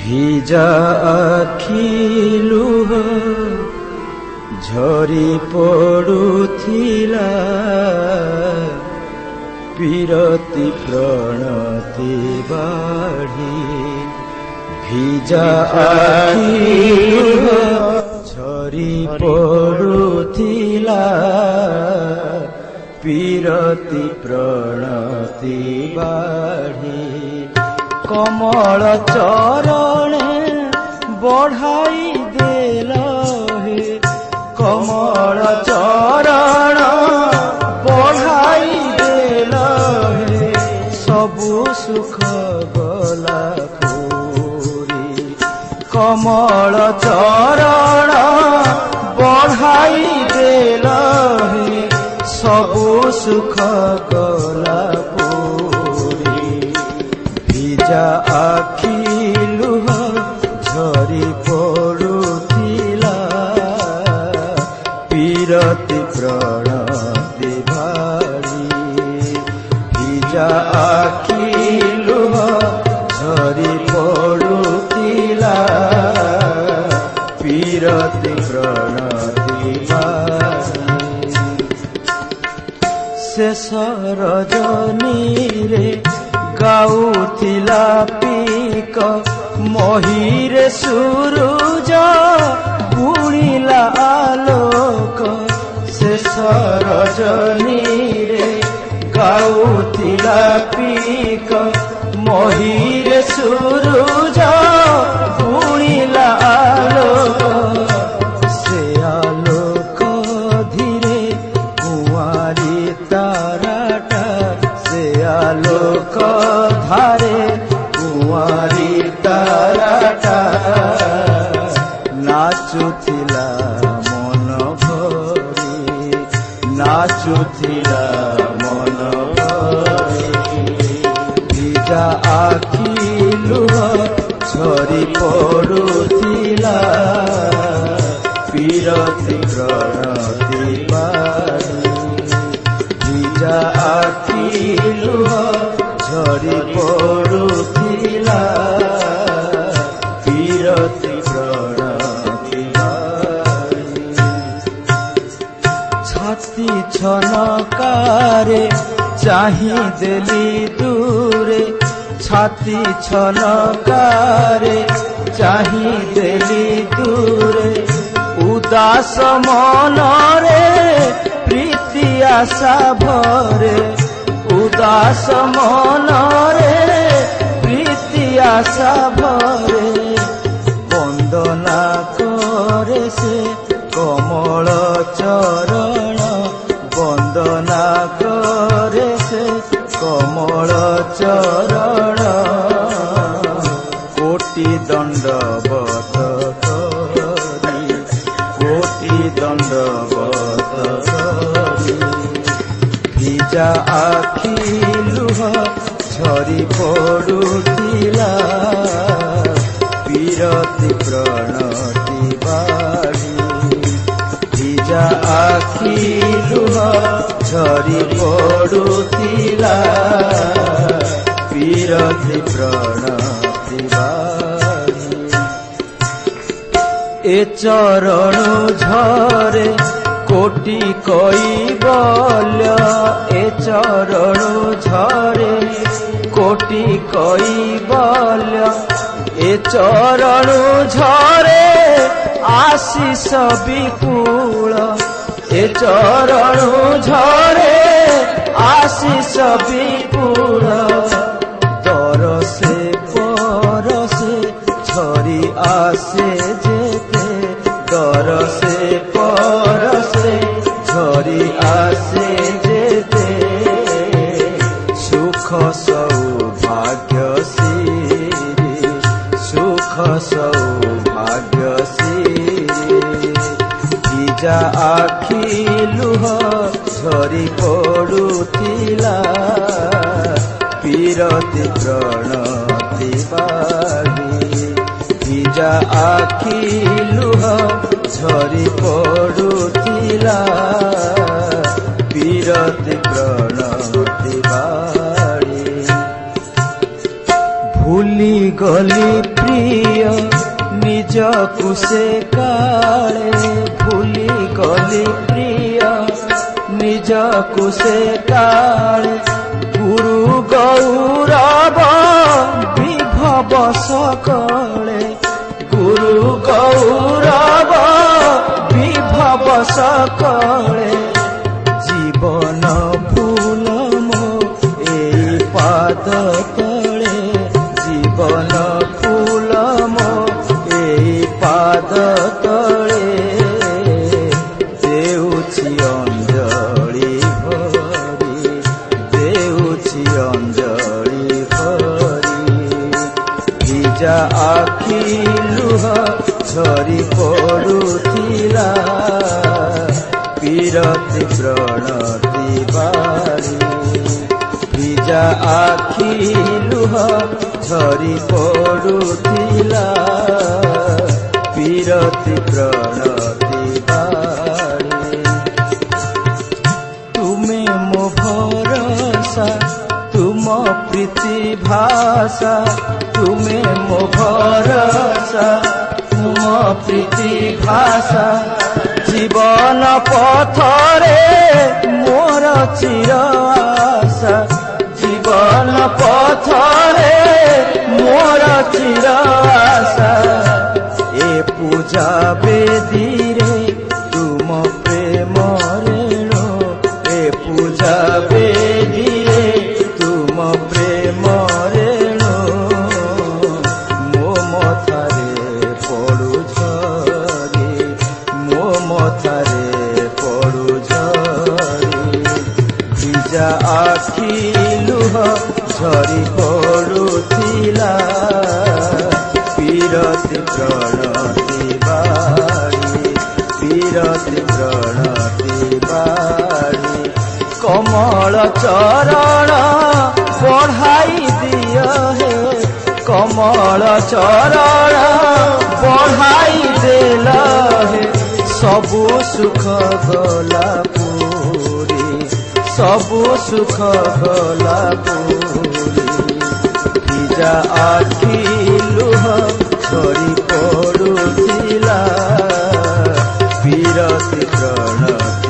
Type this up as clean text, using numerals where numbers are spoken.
ভিজা আখি লুহ ঝরি পড়ুথিলা বিরতি প্রণতি বাড়ি ভিজা আখি লুহ ঝরি পড়ুথিলা বিরতি প্রণতি বাড়ি কমল চরণে বঢ়াই দেল হে কমল চরণ বঢ়াই দেল হে সবু সুখ গলা পুরি কমল চরণ বঢ়াই দেল হে সবু সুখ গলা পুরি ভিজা আখি লুহ ঝরি পড়ুথিলা বিরতি প্রণতি ভারি ভিজা আখি লুহ ঝরি পড়ুথিলা বিরতি প্রণতি ভারি ଶେଷ ରଜନୀରେ ଗାଉଥିଲା ପିକ ମହିରେ ସୁରୁଜ ବୁଣିଲା ଆଲୋକ ଶେଷ ରଜନୀରେ ଗାଉଥିଲା ପିକ ମହିରେ ସୁରୁଜ ବୁଣିଲା ଆଲୋକ ସେ ଆଲୋକ ଧୀରେ କୁଆଁରୀ ତାରାଟା ସେ ଆଲୋକ ধারে কুয়ারি তারাটা নাচুথিলা মন ভরি নাচুথিলা মন ভরি ভিজা আখি লুহ ঝরি পড়ুথিলা বিরতি প্রণতি বাড়ি ভিজা আখি লুহ ঝরি পড়ুথিলা বিরতি প্রণতি বাড়ি ছাতি ছনকারে চাহি দেলি দূরে ছাতি ছনকারে চাহি দেলি দূরে উদাস মনরে প্রীতি আশা ভরে উদাস মনরে প্রীতি আশা ভরে বন্দনা করে সে কমল চরণ বন্দনা করে সে কমল চরণ কোটি দণ্ডবত করি কোটি দণ্ডবত করি ভিজা আখি লুহ ঝরি পড়ুথিলা বিরতি প্রণতি বাড়ি ভিজা আখি লুহ ঝরি পড়ুথিলা বিরতি প্রণতি বাড়ি এ চরণ ঝরে কোটি কৈবল্য এ চরণ ঝরে কোটি কৈবল্য এ চরণ ঝরে আশিষ বিপুল এ চরণ ঝরে আশিষ বিপুল তরসে পরসে ঝরি আসে যেতে তরসে পরসে ঝরি আসে যেতে সুখ সৌভাগ্য সিরি সুখ সৌভাগ্য সিরি ভিজা আখি লুহ ঝরি পড়ুথিলা বিরতি প্রণতি বাড়ি ভিজা আখি লুহ ঝরি পড়ুথিলা বিরতি প্রণতি বাড়ি ভুলি गली प्रिय निजकु से काले भूली गली प्रिय निजकु से काले गुरु गौरव विभव सकले गुरु गौरव विभव सकले जीवन फूल मो ए पाद तले जीवन फूल मो ए पाद तले देउछि अंजलि भरी देउछि अंजलि भरी भिजा आखि लुह झरी पड़ुथिला पीरति प्रणति बारी भिजा आखि लुह झरी पड़ुथिला पीरति प्रणति बारी तुमे मो भरोसा तुम प्रीति भाषा तुमे मो भरोसा तुम प्रीति भाषा जीवन पथरे मोर चिर आशा जीवन पथरे मोर चिर आशा ए पूजा बेदी रे तुम प्रेम रेणु ए पूजा बेदी रे तुम प्रेम रेणु मो मथारे पड़ु झरी मो मथारे पड़ु झरी भिजा आखि लुह झरी पड़ुथिला पीरति प्रणति बारी पीरति प्रणति बारी कमल चरण बढ़ाई दिया हे कमल चरण बढ़ाई देल हे सबु सुख गला पूरी सबु सुख गला पूरी भिजा आखि लुह झरी पड़ुथिला पीरति प्रणति